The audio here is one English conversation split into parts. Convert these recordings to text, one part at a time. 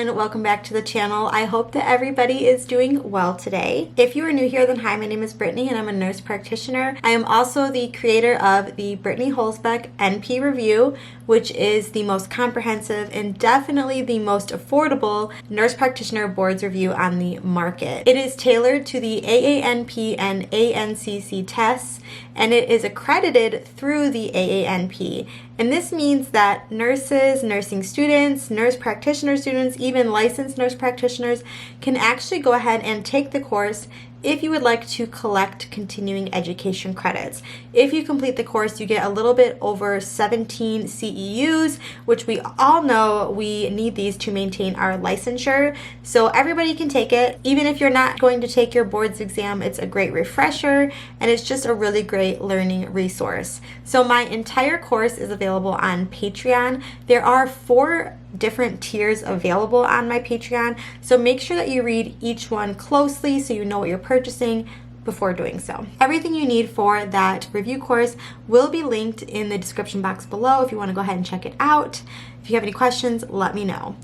everyone, welcome back to the channel. I hope that everybody is doing well today. If you are new here, then hi, my name is Brittany and I'm a nurse practitioner. I am also the creator of the Brittany Holzbeck NP Review, which is the most comprehensive and definitely the most affordable nurse practitioner boards review on the market. It is tailored to the AANP and ANCC tests, and it is accredited through the AANP. And this means that nurses, nursing students, nurse practitioner students, even licensed nurse practitioners can actually go ahead and take the course if you would like to collect continuing education credits. If you complete the course, you get a little bit over 17 CEUs, which we all know we need these to maintain our licensure. So everybody can take it. Even if you're not going to take your boards exam, it's a great refresher and it's just a really great learning resource. So my entire course is available on Patreon. There are 4 different tiers available on my Patreon, so make sure that you read each one closely so you know what you're purchasing before doing so. Everything you need for that review course will be linked in the description box below if you want to go ahead and check it out. If you have any questions, let me know.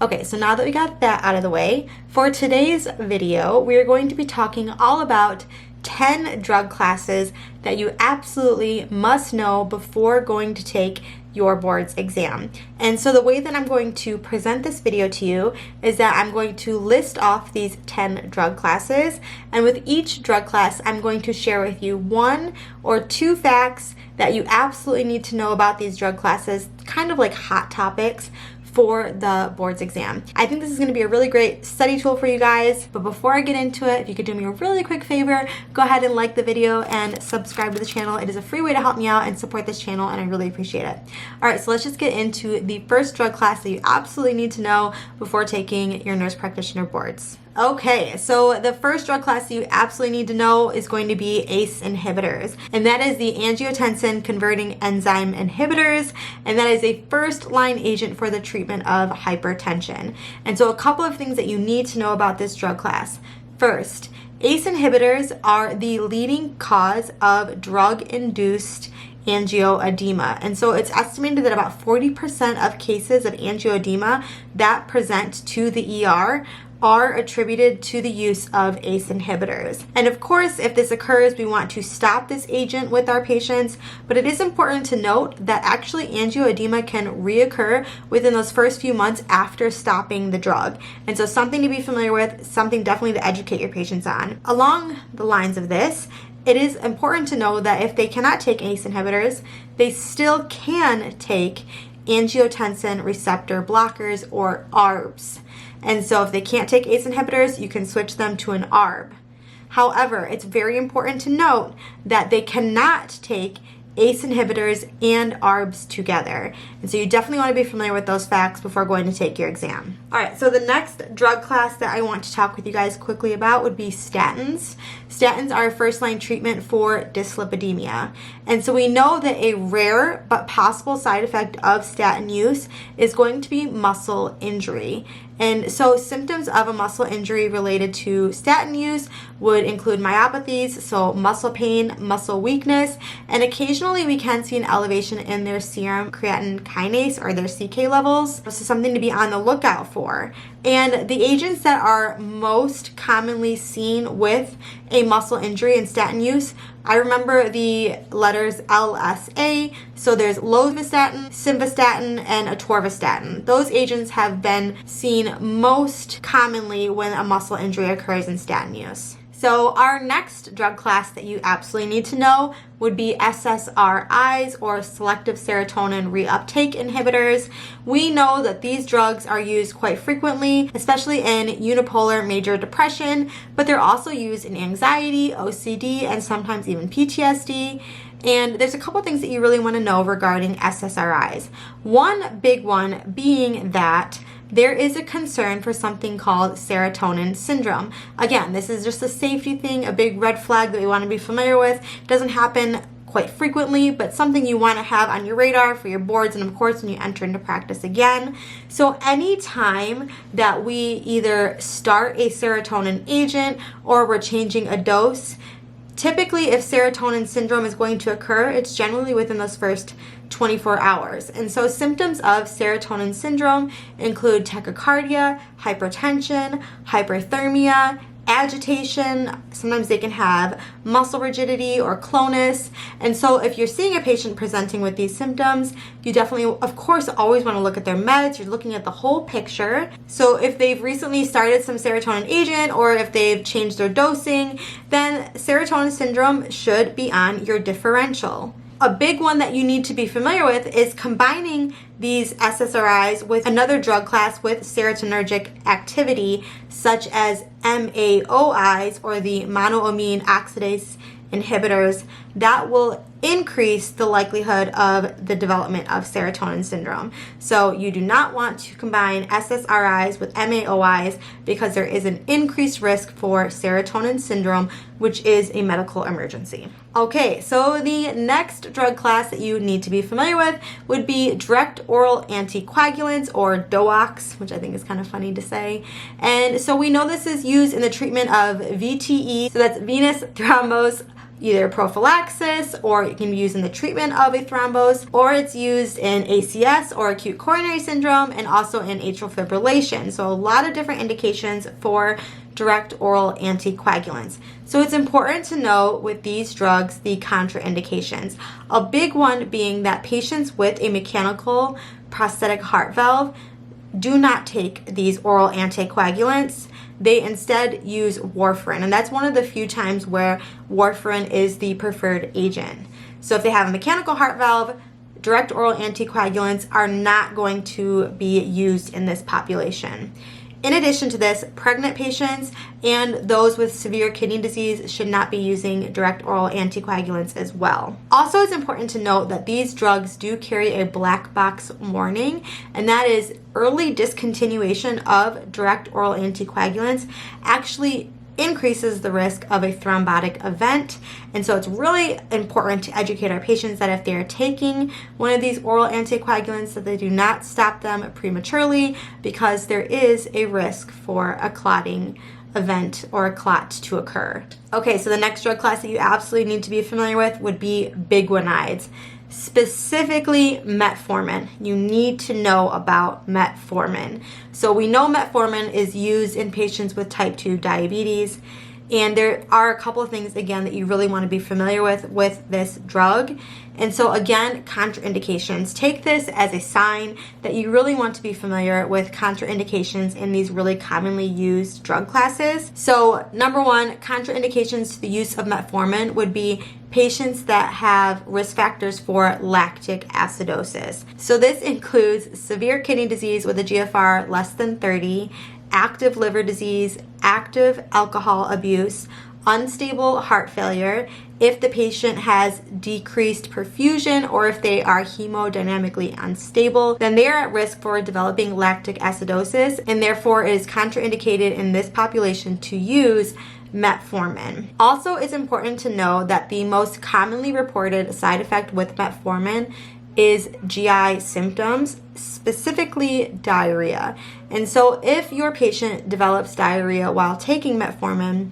Okay, so now that we got that out of the way, for today's video, we're going to be talking all about 10 drug classes that you absolutely must know before going to take your boards exam. And so the way that I'm going to present this video to you is that I'm going to list off these 10 drug classes, and with each drug class I'm going to share with you 1 or 2 facts that you absolutely need to know about these drug classes, kind of like hot topics for the boards exam. I think this is going to be a really great study tool for you guys, but before I get into it, if you could do me a really quick favor, go ahead and like the video and subscribe to the channel. It is a free way to help me out and support this channel, and I really appreciate it. Alright, so let's just get into the first drug class that you absolutely need to know before taking your nurse practitioner boards. Okay, so the first drug class you absolutely need to know is going to be ACE inhibitors, and that is the angiotensin converting enzyme inhibitors, and that is a first-line agent for the treatment of hypertension. And so a couple of things that you need to know about this drug class. First, ACE inhibitors are the leading cause of drug-induced angioedema, and so it's estimated that about 40% of cases of angioedema that present to the ER are attributed to the use of ACE inhibitors. And of course, if this occurs, we want to stop this agent with our patients, but it is important to note that actually angioedema can reoccur within those first few months after stopping the drug. And so something to be familiar with, something definitely to educate your patients on. Along the lines of this, it is important to know that if they cannot take ACE inhibitors, they still can take angiotensin receptor blockers, or ARBs. And so if they can't take ACE inhibitors, you can switch them to an ARB. However, it's very important to note that they cannot take ACE inhibitors and ARBs together. And so you definitely want to be familiar with those facts before going to take your exam. Alright, so the next drug class that I want to talk with you guys quickly about would be statins. Statins are a first-line treatment for dyslipidemia. And so we know that a rare but possible side effect of statin use is going to be muscle injury. And so symptoms of a muscle injury related to statin use would include myopathies, so muscle pain, muscle weakness, and occasionally we can see an elevation in their serum creatine kinase, or their CK levels. So something to be on the lookout for. And the agents that are most commonly seen with a muscle injury and statin use, I remember the letters LSA, so there's lovastatin, simvastatin, and atorvastatin. Those agents have been seen most commonly when a muscle injury occurs in statin use. So our next drug class that you absolutely need to know would be SSRIs, or selective serotonin reuptake inhibitors. We know that these drugs are used quite frequently, especially in unipolar major depression, but they're also used in anxiety, OCD, and sometimes even PTSD. And there's a couple things that you really want to know regarding SSRIs. One big one being that there is a concern for something called serotonin syndrome. Again, this is just a safety thing, a big red flag that we want to be familiar with. It doesn't happen quite frequently, but something you want to have on your radar for your boards and of course when you enter into practice again. So anytime that we either start a serotonin agent or we're changing a dose, Typically, if serotonin syndrome is going to occur, it's generally within those first 24 hours. And so symptoms of serotonin syndrome include tachycardia, hypertension, hyperthermia, agitation. Sometimes they can have muscle rigidity or clonus. And so if you're seeing a patient presenting with these symptoms, you definitely, of course, always want to look at their meds. You're looking at the whole picture. So if they've recently started some serotonin agent or if they've changed their dosing, then serotonin syndrome should be on your differential. A big one that you need to be familiar with is combining these SSRIs with another drug class with serotonergic activity, such as MAOIs, or the monoamine oxidase inhibitors, that will increase the likelihood of the development of serotonin syndrome. So you do not want to combine SSRIs with MAOIs because there is an increased risk for serotonin syndrome, which is a medical emergency. Okay, so the next drug class that you need to be familiar with would be direct oral anticoagulants, or DOACs, which I think is kind of funny to say. And so we know this is used in the treatment of VTE, so that's venous thrombus, either prophylaxis, or it can be used in the treatment of a thrombus, or it's used in ACS or acute coronary syndrome, and also in atrial fibrillation. So a lot of different indications for direct oral anticoagulants. So it's important to know with these drugs the contraindications. A big one being that patients with a mechanical prosthetic heart valve do not take these oral anticoagulants. They instead use warfarin, and that's one of the few times where warfarin is the preferred agent. So if they have a mechanical heart valve, direct oral anticoagulants are not going to be used in this population. In addition to this, pregnant patients and those with severe kidney disease should not be using direct oral anticoagulants as well. Also, it's important to note that these drugs do carry a black box warning, and that is early discontinuation of direct oral anticoagulants actually increases the risk of a thrombotic event. And so it's really important to educate our patients that if they are taking one of these oral anticoagulants, that they do not stop them prematurely, because there is a risk for a clotting event or a clot to occur. Okay, so the next drug class that you absolutely need to be familiar with would be biguanides. Specifically metformin. You need to know about metformin. So we know metformin is used in patients with type 2 diabetes, and there are a couple of things again that you really want to be familiar with this drug. And so again, contraindications. Take this as a sign that you really want to be familiar with contraindications in these really commonly used drug classes. So number one, contraindications to the use of metformin would be patients that have risk factors for lactic acidosis. So this includes severe kidney disease with a GFR less than 30, active liver disease, active alcohol abuse, unstable heart failure, if the patient has decreased perfusion, or if they are hemodynamically unstable, then they are at risk for developing lactic acidosis, and therefore it is contraindicated in this population to use metformin. Also, it's important to know that the most commonly reported side effect with metformin is GI symptoms, specifically diarrhea. And so if your patient develops diarrhea while taking metformin,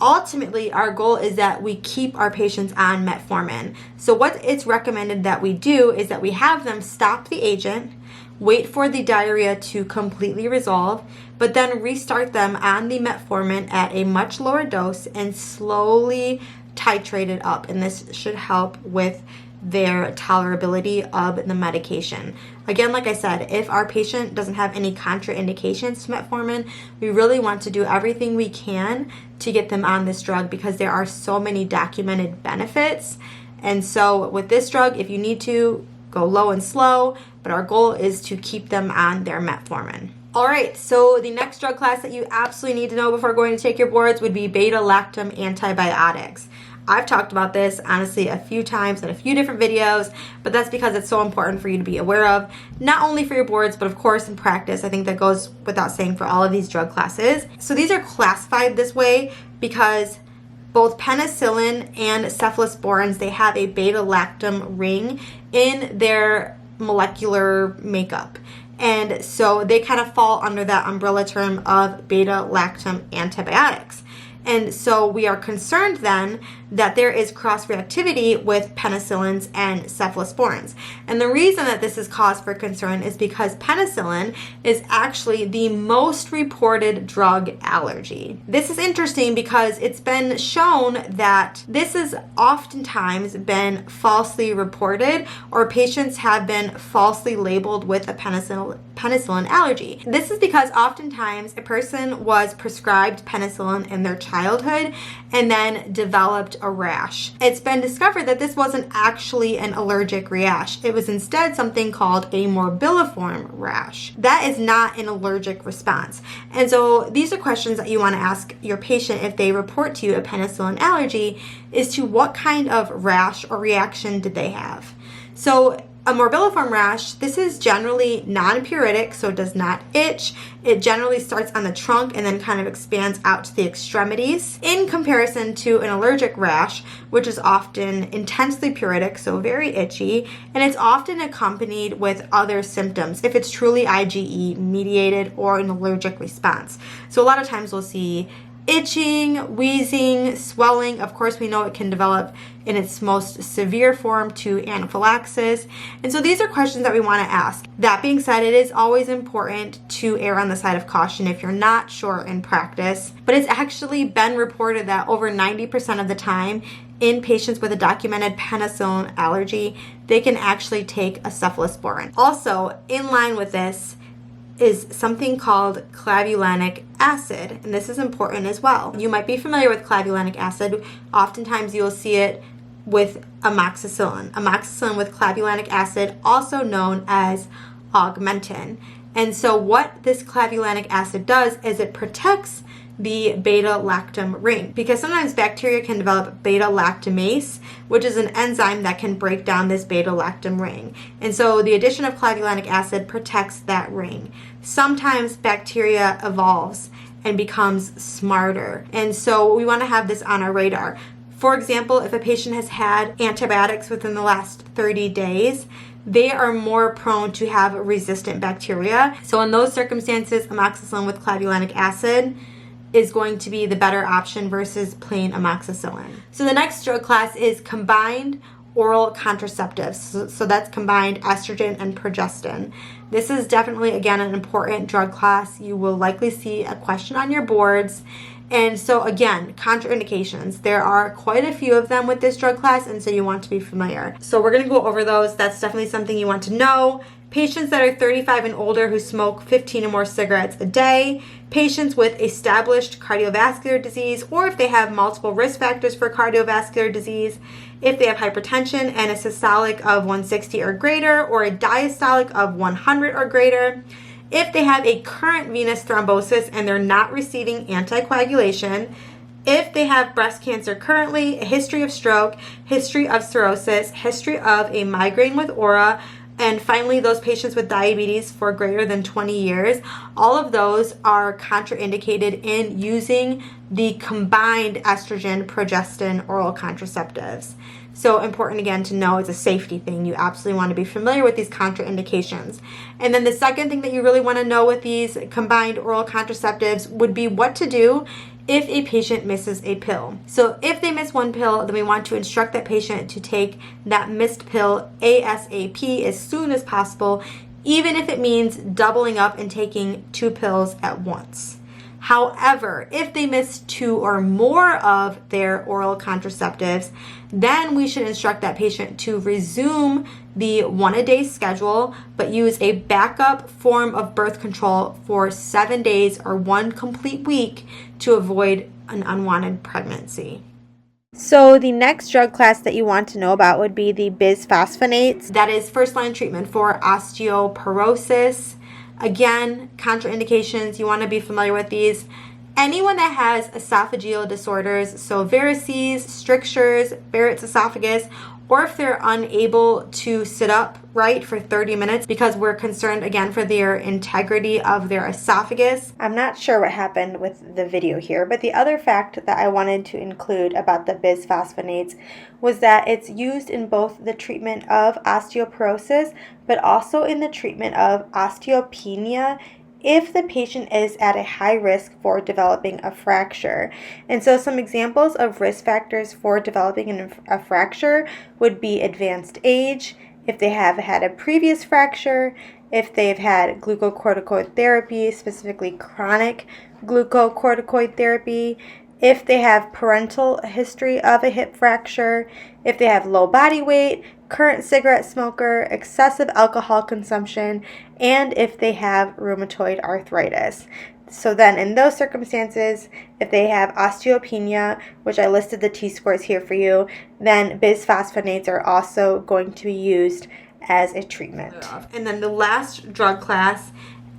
ultimately our goal is that we keep our patients on metformin. So what it's recommended that we do is that we have them stop the agent, wait for the diarrhea to completely resolve, but then restart them on the metformin at a much lower dose and slowly titrate it up. And this should help with their tolerability of the medication. Again, like I said, if our patient doesn't have any contraindications to metformin, we really want to do everything we can to get them on this drug because there are so many documented benefits. And so with this drug, if you need to, go low and slow, but our goal is to keep them on their metformin. All right, so the next drug class that you absolutely need to know before going to take your boards would be beta-lactam antibiotics. I've talked about this, honestly, a few times in a few different videos, but that's because it's so important for you to be aware of, not only for your boards, but of course in practice. I think that goes without saying for all of these drug classes. So these are classified this way because both penicillin and cephalosporins, they have a beta-lactam ring in their molecular makeup. And so they kind of fall under that umbrella term of beta-lactam antibiotics. And so we are concerned then that there is cross-reactivity with penicillins and cephalosporins. And the reason that this is cause for concern is because penicillin is actually the most reported drug allergy. This is interesting because it's been shown that this has oftentimes been falsely reported, or patients have been falsely labeled with a penicillin allergy. This is because oftentimes a person was prescribed penicillin in their childhood and then developed a rash. It's been discovered that this wasn't actually an allergic rash. It was instead something called a morbilliform rash. That is not an allergic response. And so these are questions that you want to ask your patient if they report to you a penicillin allergy, is to what kind of rash or reaction did they have. So a morbilliform rash, this is generally non-pruritic, so it does not itch. It generally starts on the trunk and then kind of expands out to the extremities, in comparison to an allergic rash, which is often intensely pruritic, so very itchy, and it's often accompanied with other symptoms if it's truly IgE mediated or an allergic response. So a lot of times we'll see itching, wheezing, swelling. Of course, we know it can develop in its most severe form to anaphylaxis. And so these are questions that we want to ask. That being said, it is always important to err on the side of caution if you're not sure in practice. But it's actually been reported that over 90% of the time, in patients with a documented penicillin allergy, they can actually take a cephalosporin. Also, in line with this is something called clavulanic acid, and this is important as well. You might be familiar with clavulanic acid. Oftentimes you'll see it with amoxicillin. Amoxicillin with clavulanic acid, also known as Augmentin. And so what this clavulanic acid does is it protects the beta-lactam ring, because sometimes bacteria can develop beta-lactamase, which is an enzyme that can break down this beta-lactam ring. And so the addition of clavulanic acid protects that ring. Sometimes bacteria evolves and becomes smarter, and so we want to have this on our radar. For example, if a patient has had antibiotics within the last 30 days, they are more prone to have resistant bacteria. So in those circumstances, amoxicillin with clavulanic acid is going to be the better option versus plain amoxicillin. So the next drug class is combined oral contraceptives. So that's combined estrogen and progestin. This is definitely, again, an important drug class. You will likely see a question on your boards. And so again, contraindications. There are quite a few of them with this drug class, and so you want to be familiar. So we're going to go over those. That's definitely something you want to know. Patients that are 35 and older who smoke 15 or more cigarettes a day, patients with established cardiovascular disease, or if they have multiple risk factors for cardiovascular disease, if they have hypertension and a systolic of 160 or greater, or a diastolic of 100 or greater, if they have a current venous thrombosis and they're not receiving anticoagulation, if they have breast cancer currently, a history of stroke, history of cirrhosis, history of a migraine with aura, and finally, those patients with diabetes for greater than 20 years, all of those are contraindicated in using the combined estrogen, progestin, oral contraceptives. So important, again, to know it's a safety thing. You absolutely want to be familiar with these contraindications. And then the second thing that you really want to know with these combined oral contraceptives would be what to do if a patient misses a pill. So if they miss one pill, then we want to instruct that patient to take that missed pill ASAP, as soon as possible, even if it means doubling up and taking 2 pills at once. However, if they miss 2 or more of their oral contraceptives, then we should instruct that patient to resume the 1-a-day schedule, but use a backup form of birth control for 7 days or 1 complete week to avoid an unwanted pregnancy. So the next drug class that you want to know about would be the bisphosphonates. That is first-line treatment for osteoporosis. Again, contraindications, you want to be familiar with these. Anyone that has esophageal disorders, so varices, strictures, Barrett's esophagus, or if they're unable to sit up right for 30 minutes because we're concerned, again, for their integrity of their esophagus. I'm not sure what happened with the video here, but the other fact that I wanted to include about the bisphosphonates was that it's used in both the treatment of osteoporosis, but also in the treatment of osteopenia if the patient is at a high risk for developing a fracture. And so some examples of risk factors for developing a fracture would be advanced age, if they have had a previous fracture, if they've had glucocorticoid therapy, specifically chronic glucocorticoid therapy, if they have parental history of a hip fracture, if they have low body weight, current cigarette smoker, excessive alcohol consumption, and if they have rheumatoid arthritis. So then in those circumstances, if they have osteopenia, which I listed the T-scores here for you, then bisphosphonates are also going to be used as a treatment. And then the last drug class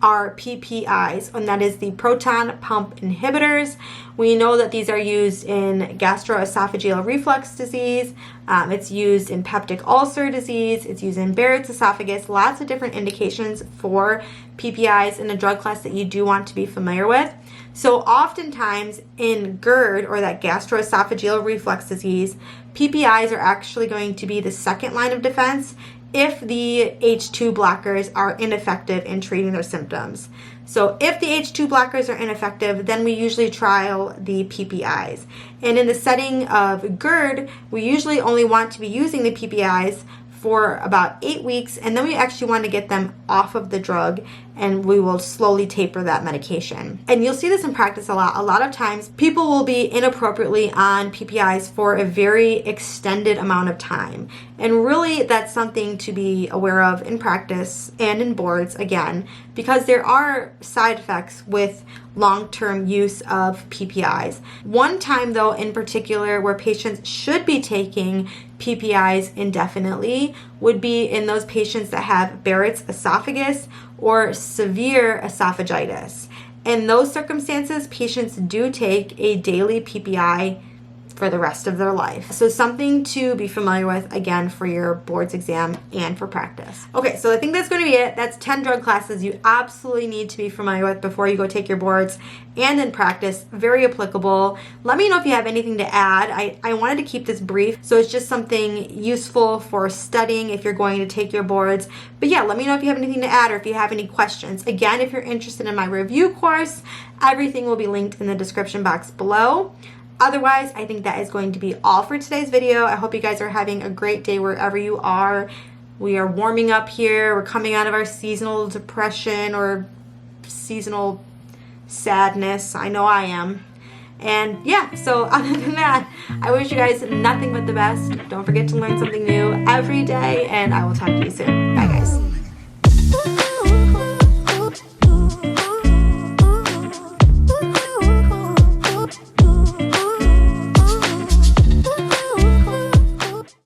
are PPIs, and that is the proton pump inhibitors. We know that these are used in gastroesophageal reflux disease. It's used in peptic ulcer disease. It's used in Barrett's esophagus. Lots of different indications for PPIs in a drug class that you do want to be familiar with. So oftentimes in GERD, or that gastroesophageal reflux disease, PPIs are actually going to be the second line of defense if the H2 blockers are ineffective in treating their symptoms. So if the H2 blockers are ineffective, then we usually trial the PPIs. And in the setting of GERD, we usually only want to be using the PPIs for about 8 weeks, and then we actually want to get them off of the drug, and we will slowly taper that medication. And you'll see this in practice a lot. A lot of times people will be inappropriately on PPIs for a very extended amount of time. And really that's something to be aware of in practice and in boards, again, because there are side effects with long-term use of PPIs. One time though in particular where patients should be taking PPIs indefinitely would be in those patients that have Barrett's esophagus or severe esophagitis. In those circumstances, patients do take a daily PPI for the rest of their life. So something to be familiar with, again, for your boards exam and for practice. Okay, so I think that's going to be it. That's 10 drug classes you absolutely need to be familiar with before you go take your boards and in practice. Very applicable. Let me know if you have anything to add. I wanted to keep this brief, so it's just something useful for studying if you're going to take your boards. But yeah, let me know if you have anything to add or if you have any questions. Again, if you're interested in my review course, everything will be linked in the description box below. Otherwise, I think that is going to be all for today's video. I hope you guys are having a great day wherever you are. We are warming up here. We're coming out of our seasonal depression or seasonal sadness. I know I am. And yeah, so other than that, I wish you guys nothing but the best. Don't forget to learn something new every day, and I will talk to you soon. Bye, guys.